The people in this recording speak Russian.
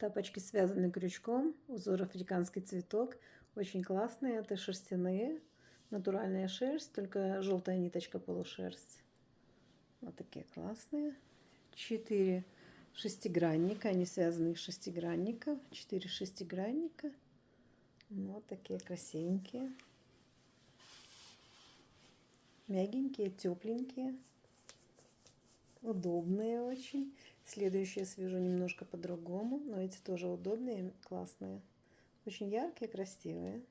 Тапочки связаны крючком, узор африканский цветок. Очень классные, это шерстяные, натуральная шерсть, только желтая ниточка полушерсть. Вот такие классные. 4 шестигранника, они связаны из шестигранников. 4 шестигранника. Вот такие красивенькие. Мягенькие, тепленькие. Удобные очень. Следующие свяжу немножко по-другому, но эти тоже удобные, классные. Очень яркие, красивые.